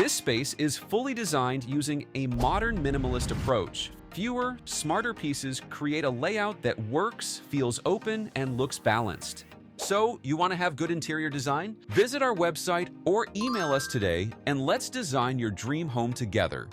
This space is fully designed using a modern minimalist approach. Fewer, smarter pieces create a layout that works, feels open, and looks balanced. So, you want to have good interior design? Visit our website or email us today and let's design your dream home together.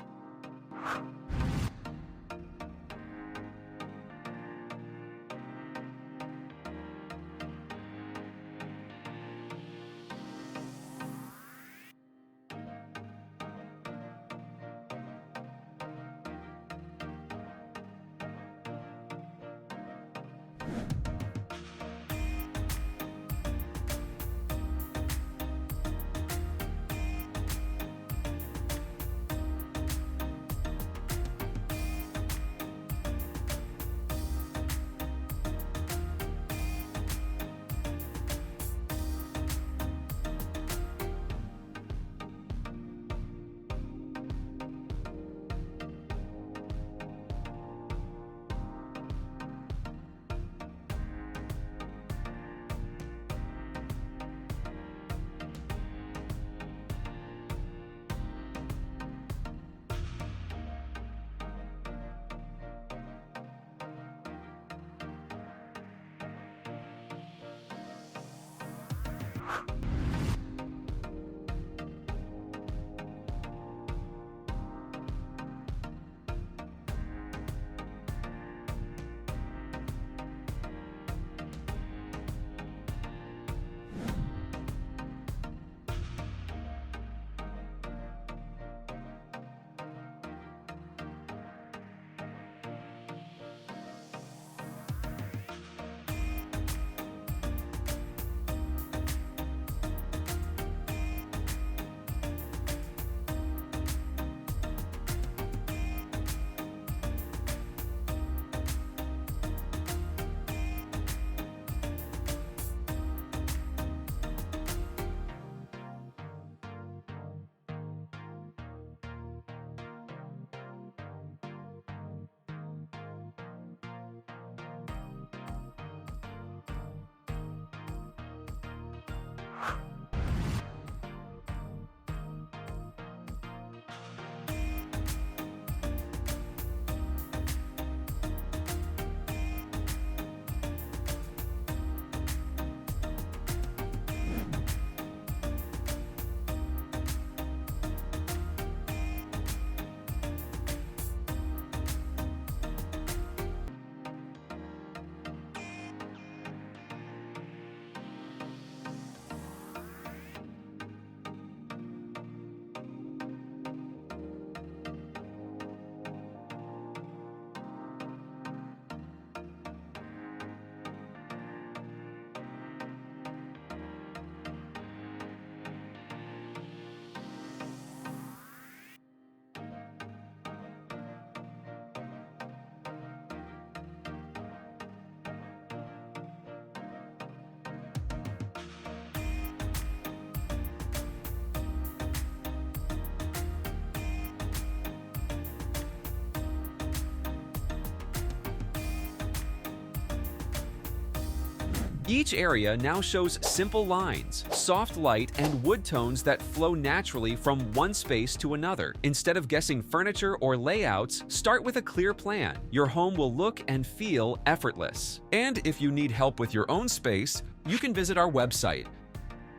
Each area now shows simple lines, soft light, and wood tones that flow naturally from one space to another. Instead of guessing furniture or layouts, start with a clear plan. Your home will look and feel effortless. And if you need help with your own space, you can visit our website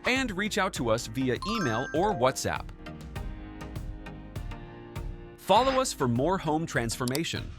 and reach out to us via email or WhatsApp. Follow us for more home transformation.